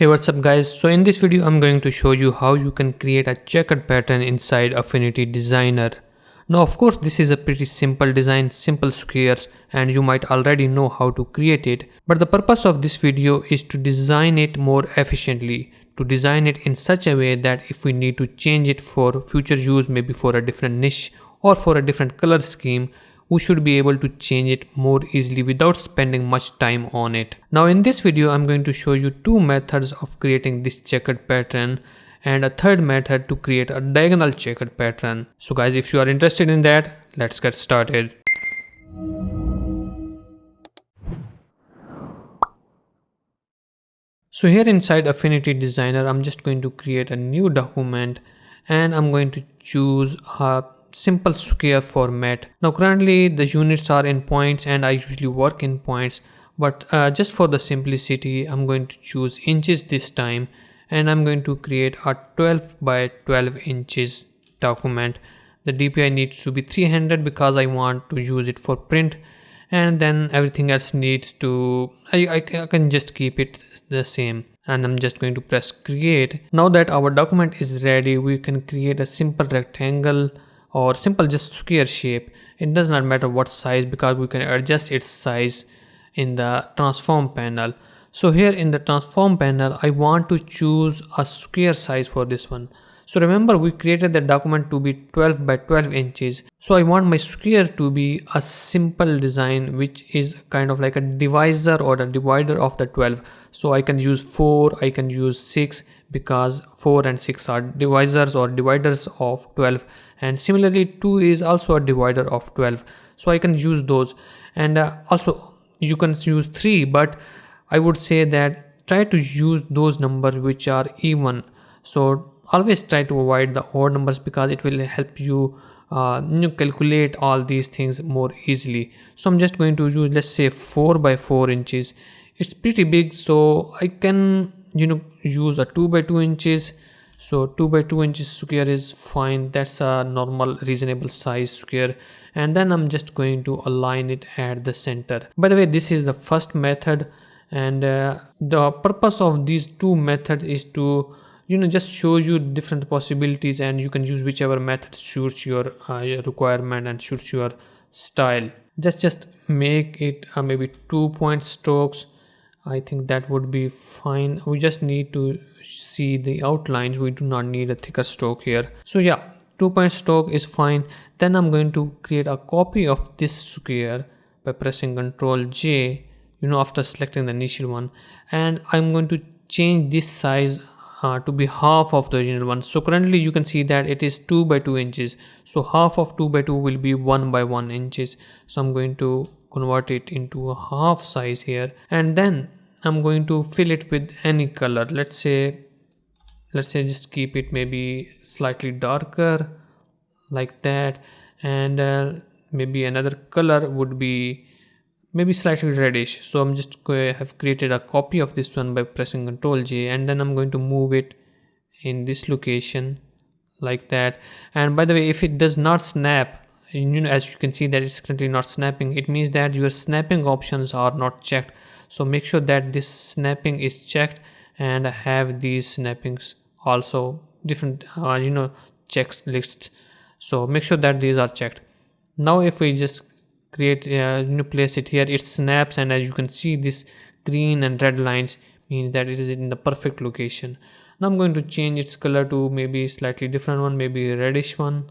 Hey, what's up guys? So in this video I'm going to show you how you can create a checkered pattern inside Affinity Designer. Now of course this is a pretty simple design, simple squares, and you might already know how to create it. But the purpose of this video is to design it more efficiently, to design it in such a way that if we need to change it for future use, maybe for a different niche or for a different color scheme, we should be able to change it more easily without spending much time on it. Now in this video I'm going to show you two methods of creating this checkered pattern and a third method to create a diagonal checkered pattern. So guys, if you are interested in that, let's get started. So here inside Affinity Designer I'm just going to create a new document and I'm going to choose a simple square format. Now currently the units are in points and I usually work in points, but just for the simplicity I'm going to choose inches this time, and I'm going to create a 12 by 12 inches document. The DPI needs to be 300 because I want to use it for print, and then everything else needs to I can just keep it the same, and I'm just going to press create. Now that our document is ready, we can create a simple rectangle or simple just square shape. It does not matter what size because we can adjust its size in the transform panel. So here in the transform panel I want to choose a square size for this one. So remember we created the document to be 12 by 12 inches. So I want my square to be a simple design which is kind of like a divisor or a divider of the 12. So I can use 4, I can use 6 because 4 and 6 are divisors or dividers of 12, and similarly 2 is also a divider of 12, so I can use those. And also you can use 3, but I would say that try to use those numbers which are even. So always try to avoid the odd numbers because it will help you calculate all these things more easily. So I'm just going to use, let's say, 4 by 4 inches. It's pretty big, so I can use a 2 by 2 inches. So 2 by 2 inches square is fine. That's a normal reasonable size square, and then I'm just going to align it at the center. By the way, this is the first method, and the purpose of these two methods is to just show you different possibilities, and you can use whichever method suits your requirement and suits your style. Just make it maybe 2-point strokes. I think that would be fine. We just need to see the outlines. We do not need a thicker stroke here. So yeah, 2-point stroke is fine. Then I'm going to create a copy of this square by pressing Ctrl J, after selecting the initial one, and I'm going to change this size to be half of the original one. So currently you can see that it is 2 by 2 inches. So half of 2 by 2 will be 1 by 1 inches. So I'm going to convert it into a half size here, and then I'm going to fill it with any color. Let's say just keep it maybe slightly darker like that, and maybe another color would be maybe slightly reddish. So I'm just going to have created a copy of this one by pressing Ctrl J, and then I'm going to move it in this location like that. And by the way, if it does not snap, as you can see that it's currently not snapping, it means that your snapping options are not checked. So make sure that this snapping is checked and have these snappings also different checks lists. So make sure that these are checked. Now if we just create place it here, it snaps, and as you can see this green and red lines means that it is in the perfect location. Now I'm going to change its color to maybe slightly different one, maybe a reddish one,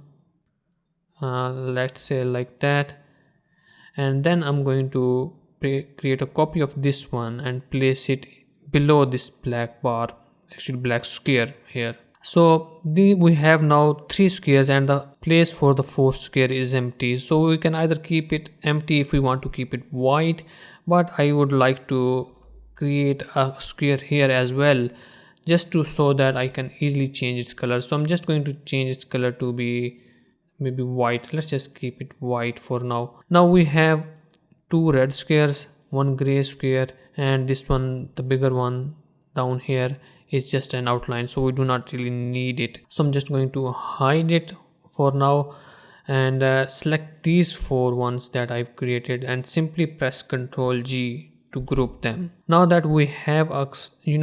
let's say like that. And then I'm going to create a copy of this one and place it below this black bar, actually black square here. So we have now 3 squares, and the place for the 4th square is empty. So we can either keep it empty if we want to keep it white, but I would like to create a square here as well, just to so that I can easily change its color. So I'm just going to change its color to be maybe white. Let's just keep it white for now. Now we have 2 red squares, 1 gray square, and this one, the bigger one down here, is just an outline, so we do not really need it. So I'm just going to hide it for now, and select these 4 ones that I've created, and simply press Ctrl G to group them. Now that we have a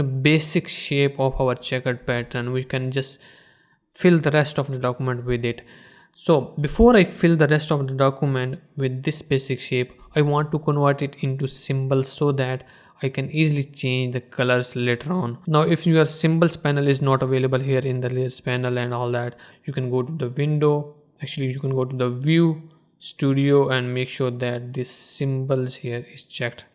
basic shape of our checkered pattern, we can just fill the rest of the document with it. So before I fill the rest of the document with this basic shape, I want to convert it into symbols so that I can easily change the colors later on. Now if your symbols panel is not available here in the layers panel and all that, you can go to the window, actually you can go to the view studio and make sure that this symbols here is checked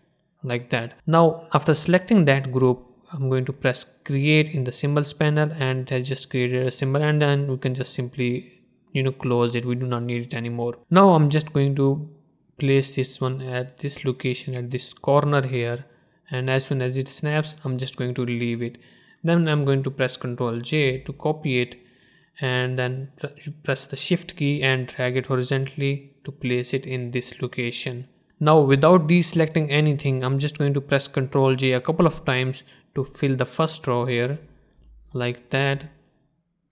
like that. Now after selecting that group, I'm going to press create in the symbols panel, and it has just created a symbol, and then we can just simply close it. We do not need it anymore. Now I'm just going to place this one at this location, at this corner here, and as soon as it snaps, I'm just going to leave it. Then I'm going to press Ctrl J to copy it, and then press the shift key and drag it horizontally to place it in this location. Now without deselecting anything, I'm just going to press Ctrl J a couple of times to fill the first row here like that.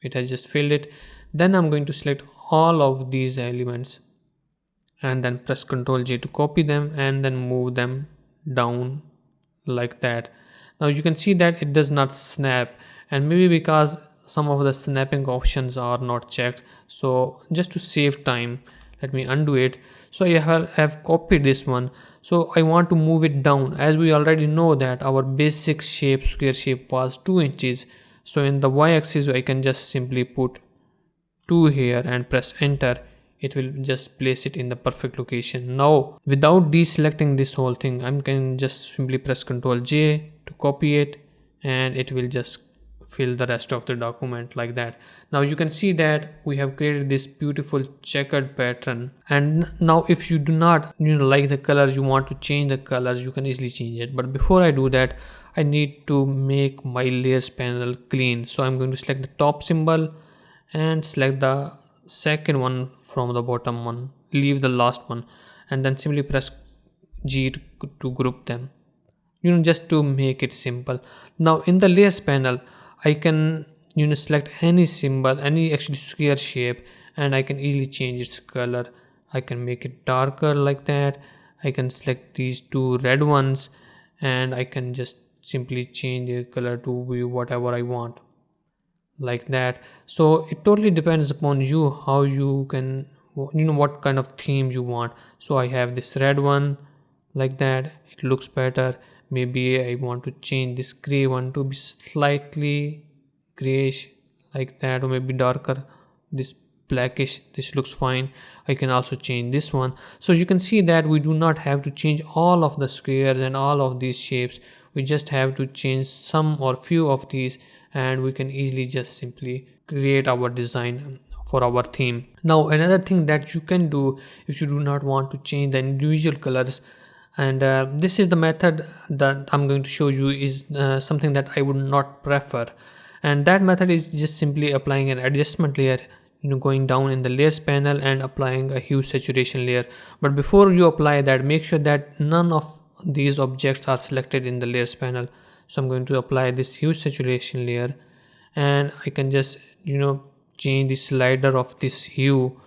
It has just filled it. Then I'm going to select all of these elements and then press Ctrl J to copy them and then move them down like that. Now you can see that it does not snap, and maybe because some of the snapping options are not checked. So just to save time, let me undo it. So I have copied this one, so I want to move it down, as we already know that our basic shape, square shape, was 2 inches. So in the y-axis I can just simply put 2 here and press enter. It will just place it in the perfect location. Now without deselecting this whole thing, I can just simply press Ctrl J to copy it, and it will just fill the rest of the document like that. Now you can see that we have created this beautiful checkered pattern, and now if you do not like the colors, you want to change the colors, you can easily change it. But before I do that, I need to make my layers panel clean. So I'm going to select the top symbol and select the second one from the bottom one, leave the last one, and then simply press G to group them, just to make it simple. Now in the layers panel, I can select any symbol, any actually square shape, and I can easily change its color. I can make it darker like that. I can select these two red ones, and I can just simply change their color to be whatever I want like that. So it totally depends upon you how you can what kind of theme you want. So I have this red one like that, it looks better. Maybe I want to change this gray one to be slightly grayish like that, or maybe darker, this blackish. This looks fine. I can also change this one. So you can see that we do not have to change all of the squares and all of these shapes. We just have to change some or few of these, and we can easily just simply create our design for our theme. Now another thing that you can do if you do not want to change the individual colors, and this is the method that I'm going to show you, is something that I would not prefer, and that method is just simply applying an adjustment layer, going down in the layers panel and applying a hue saturation layer. But before you apply that, make sure that none of these objects are selected in the layers panel. So I'm going to apply this hue saturation layer, and I can just change the slider of this hue,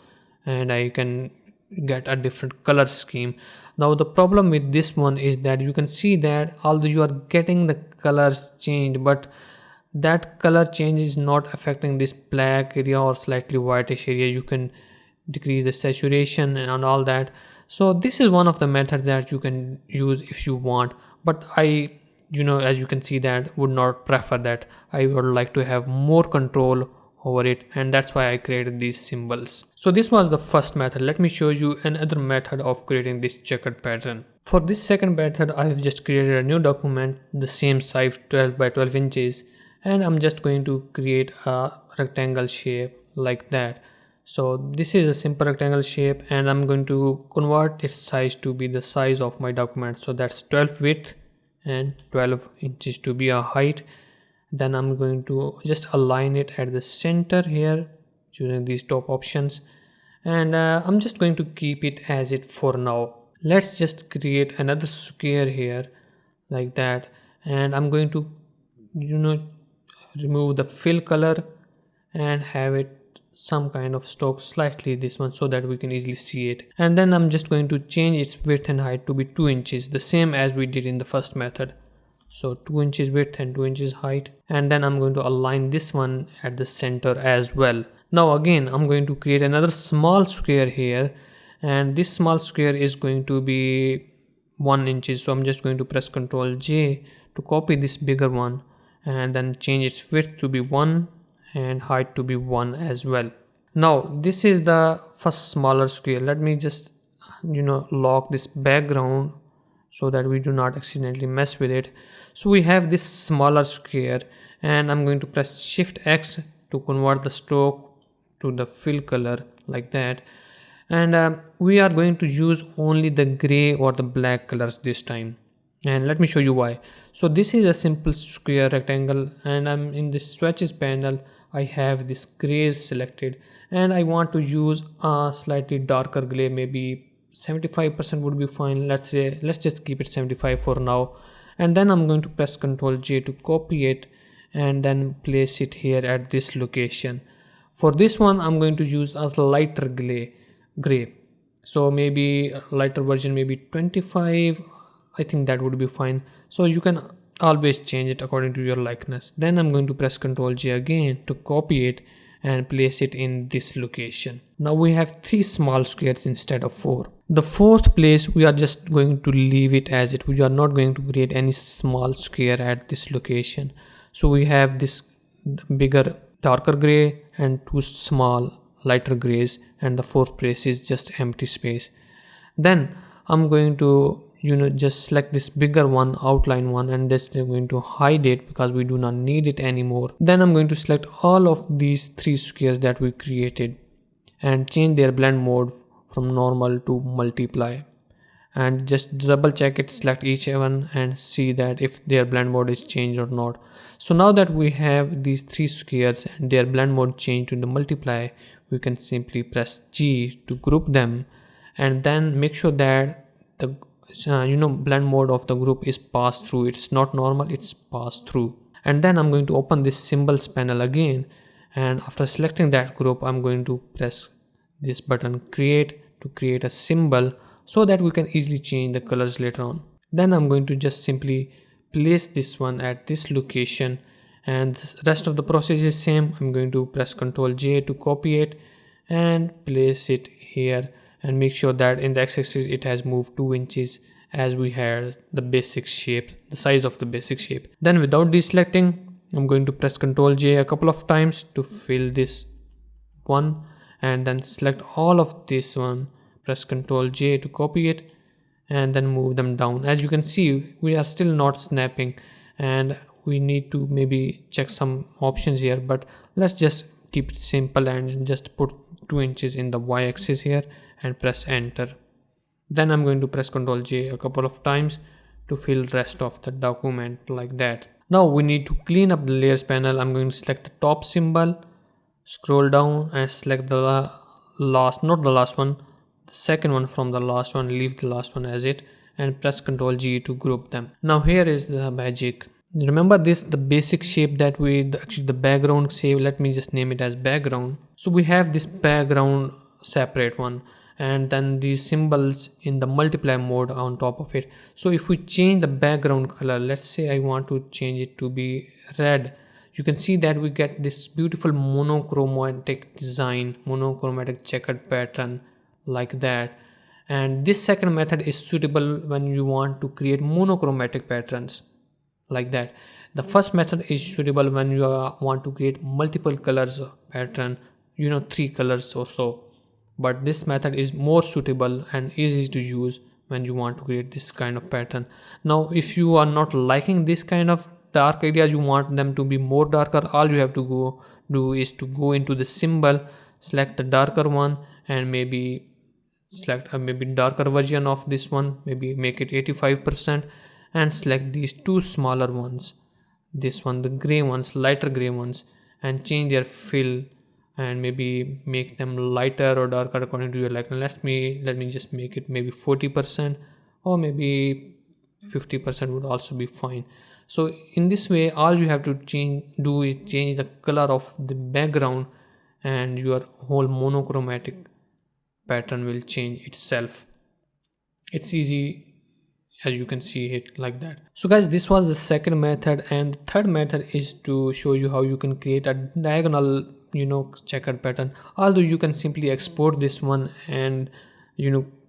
and I can get a different color scheme. Now the problem with this one is that you can see that although you are getting the colors changed, but that color change is not affecting this black area or slightly whitish area. You can decrease the saturation and all that. So this is one of the methods that you can use if you want, but I as you can see that would not prefer that. I would like to have more control over it, and that's why I created these symbols. So this was the first method. Let me show you another method of creating this checkered pattern. For this second method, I have just created a new document, the same size 12 by 12 inches, and I'm just going to create a rectangle shape like that. So this is a simple rectangle shape, and I'm going to convert its size to be the size of my document. So that's 12 width and 12 inches to be a height. Then I'm going to just align it at the center here using these top options, and I'm just going to keep it as it for now. Let's just create another square here like that, and I'm going to remove the fill color and have it some kind of stroke slightly this one so that we can easily see it. And then I'm just going to change its width and height to be 2 inches, the same as we did in the first method. So 2 inches width and 2 inches height. And then I'm going to align this one at the center as well. Now again, I'm going to create another small square here, and this small square is going to be 1 inches. So I'm just going to press Ctrl J to copy this bigger one and then change its width to be 1 and height to be 1 as well. Now this is the first smaller square. Let me just lock this background so that we do not accidentally mess with it. So we have this smaller square, and I'm going to press Shift X to convert the stroke to the fill color like that. And we are going to use only the gray or the black colors this time, and let me show you why. So this is a simple square rectangle, and I'm in this swatches panel. I have this grays selected, and I want to use a slightly darker gray. Maybe 75% would be fine. Let's just keep it 75 for now. And then I'm going to press Ctrl J to copy it and then place it here at this location. For this one, I'm going to use a lighter gray. So maybe a lighter version, maybe 25. I think that would be fine. So you can always change it according to your likeness. Then I'm going to press Ctrl J again to copy it and place it in this location. Now we have 3 small squares instead of 4. The fourth place, we are just going to leave it as it. We are not going to create any small square at this location. So we have this bigger darker gray and 2 small lighter grays, and the fourth place is just empty space. Then I'm going to just select this bigger one, outline one, and just going to hide it because we do not need it anymore. Then I'm going to select all of these 3 squares that we created and change their blend mode from normal to multiply, and just double check it, select each one and see that if their blend mode is changed or not. So now that we have these 3 squares and their blend mode changed to the multiply, we can simply press G to group them, and then make sure that the blend mode of the group is passed through. It's not normal, it's passed through. And then I'm going to open this symbols panel again, and after selecting that group, I'm going to press this button create to create a symbol so that we can easily change the colors later on. Then I'm going to just simply place this one at this location, and the rest of the process is same. I'm going to press Ctrl J to copy it and place it here, and make sure that in the x-axis it has moved 2 inches as we had the basic shape, the size of the basic shape. Then without deselecting, I'm going to press Ctrl J a couple of times to fill this one, and then select all of this one, press Ctrl J to copy it, and then move them down. As you can see, we are still not snapping, and we need to maybe check some options here, but let's just keep it simple and just put 2 inches in the y-axis here and press enter. Then I'm going to press Ctrl J a couple of times to fill rest of the document like that. Now we need to clean up the layers panel. I'm going to select the top symbol, scroll down and select the second one from the last one, leave the last one as it, and press Ctrl G to group them. Now here is the magic. Remember this, the basic shape that actually the background shape, let me just name it as background. So we have this background separate one, and then these symbols in the multiply mode on top of it. So if we change the background color, let's say I want to change it to be red, you can see that we get this beautiful monochromatic design, monochromatic checkered pattern like that. And this second method is suitable when you want to create monochromatic patterns like that. The first method is suitable when you want to create multiple colors pattern, 3 colors or so. But this method is more suitable and easy to use when you want to create this kind of pattern. Now if you are not liking this kind of dark areas, you want them to be more darker, all you have to do is to go into the symbol, select the darker one, and maybe select a maybe darker version of this one, maybe make it 85%, and select these 2 smaller ones, this one, the gray ones, lighter gray ones, and change their fill and maybe make them lighter or darker according to your likeness. Let me just make it maybe 40%, or maybe 50% would also be fine. So in this way, all you have to do is change the color of the background, and your whole monochromatic pattern will change itself. It's easy, as you can see it like that. So guys, this was the second method, and the third method is to show you how you can create a diagonal checkered pattern. Although you can simply export this one and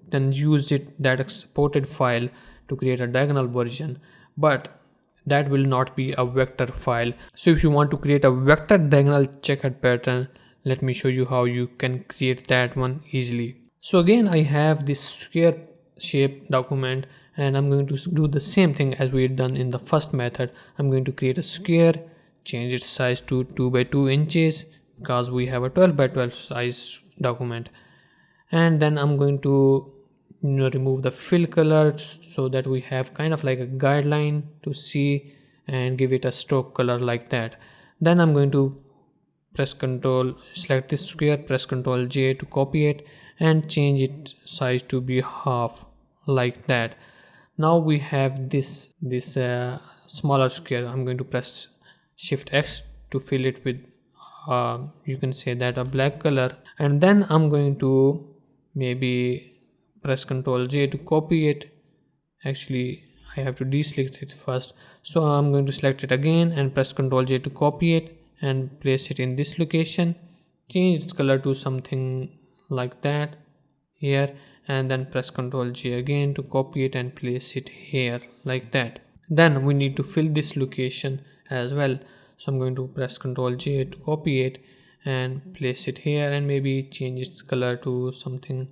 then use that exported file to create a diagonal version, but that will not be a vector file. So if you want to create a vector diagonal checkered pattern, let me show you how you can create that one easily. So again, I have this square shape document, and I'm going to do the same thing as we had done in the first method. I'm going to create a square, change its size to 2 by 2 inches because we have a 12 by 12 size document. And then I'm going to remove the fill color so that we have kind of like a guideline to see, and give it a stroke color like that. Then I'm going to select this square, press Ctrl J to copy it and change its size to be half like that. Now we have this smaller square. I'm going to press Shift X to fill it with you can say that a black color, and then I'm going to maybe press Ctrl J to copy it. Actually, I have to deselect it first, so I'm going to select it again and press Ctrl J to copy it and place it in this location. Change its color to something like that here, and then press Ctrl J again to copy it and place it here like that. Then we need to fill this location as well, so I'm going to press Ctrl J to copy it and place it here, and maybe change its color to something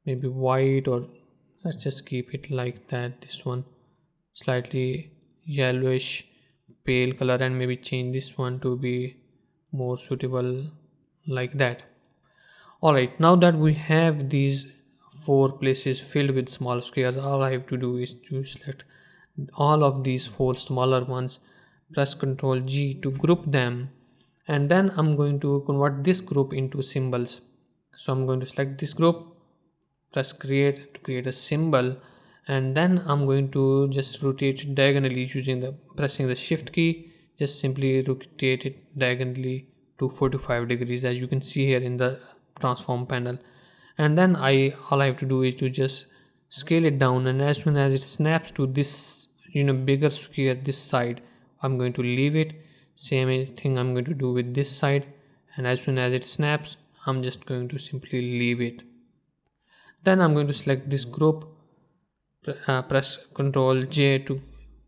maybe white, or let's just keep it like that, this one slightly yellowish pale color, and maybe change this one to be more suitable like that. Alright, now that we have these 4 places filled with small squares, all I have to do is to select all of these 4 smaller ones, press Ctrl G to group them, and then I'm going to convert this group into symbols. So I'm going to select this group, press create to create a symbol, and then I'm going to just rotate it diagonally pressing the shift key. Just simply rotate it diagonally to 45 degrees, as you can see here in the transform panel. And then all I have to do is to just scale it down, and as soon as it snaps to this bigger square this side, I'm going to leave it. Same thing I'm going to do with this side, and as soon as it snaps, I'm just going to simply leave it. Then I'm going to select this group, press Ctrl J to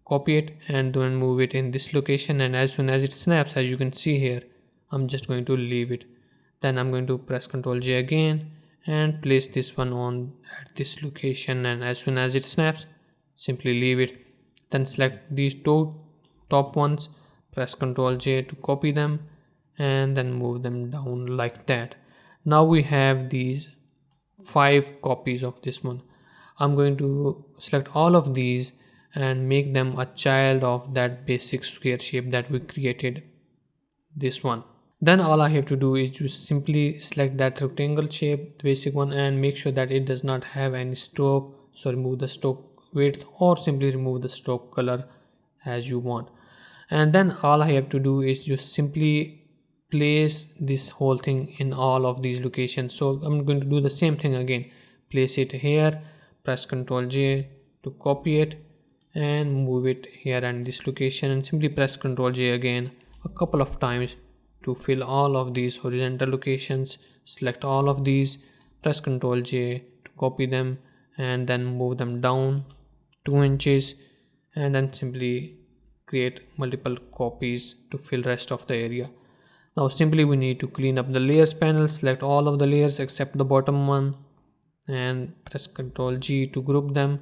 copy it, and then move it in this location, and as soon as it snaps, as you can see here, I'm just going to leave it. Then I'm going to press Ctrl J again and place this one on at this location, and as soon as it snaps, simply leave it. Then select these 2 top ones, press Ctrl J to copy them, and then move them down like that. Now we have these 5 copies of this one. I'm going to select all of these and make them a child of that basic square shape that we created, this one. Then all I have to do is to simply select that rectangle shape, the basic one, and make sure that it does not have any stroke. So remove the stroke width, or simply remove the stroke color as you want. And then all I have to do is just simply place this whole thing in all of these locations. So I'm going to do the same thing again, place it here, press Ctrl J to copy it and move it here and this location, and simply press Ctrl J again a couple of times to fill all of these horizontal locations. Select all of these, press Ctrl J to copy them, and then move them down 2 inches, and then simply create multiple copies to fill rest of the area. Now simply we need to clean up the layers panel, select all of the layers except the bottom one, and press Ctrl G to group them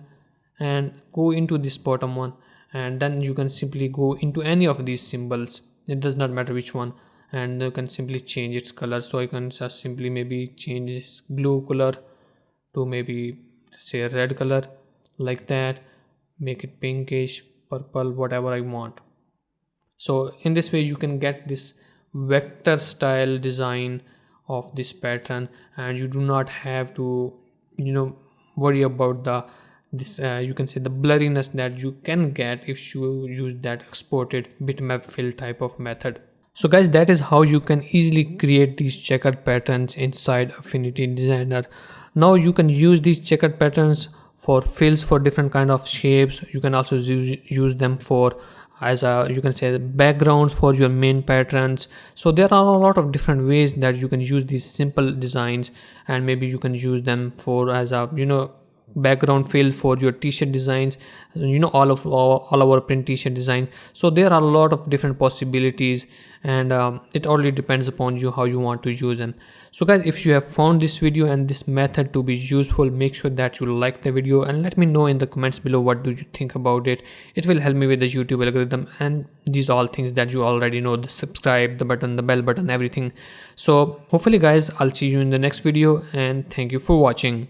and go into this bottom one, and then you can simply go into any of these symbols, it does not matter which one, and you can simply change its color. So I can just simply maybe change this blue color to maybe say a red color like that, make it pinkish, purple, whatever I want. So in this way you can get this vector style design of this pattern, and you do not have to worry about this you can say the blurriness that you can get if you use that exported bitmap fill type of method. So guys, that is how you can easily create these checkered patterns inside Affinity Designer. Now you can use these checkered patterns for fills for different kind of shapes. You can also use them for as a, you can say, backgrounds for your main patterns. So there are a lot of different ways that you can use these simple designs, and maybe you can use them for as a, you know, background fill for your t-shirt designs, you know, all our print t-shirt design. So there are a lot of different possibilities, and it only depends upon you how you want to use them. So guys, if you have found this video and this method to be useful, make sure that you like the video and let me know in the comments below what do you think about it. It will help me with the YouTube algorithm, and these all things that you already know, the subscribe, the button, the bell button, everything. So hopefully guys, I'll see you in the next video, and thank you for watching.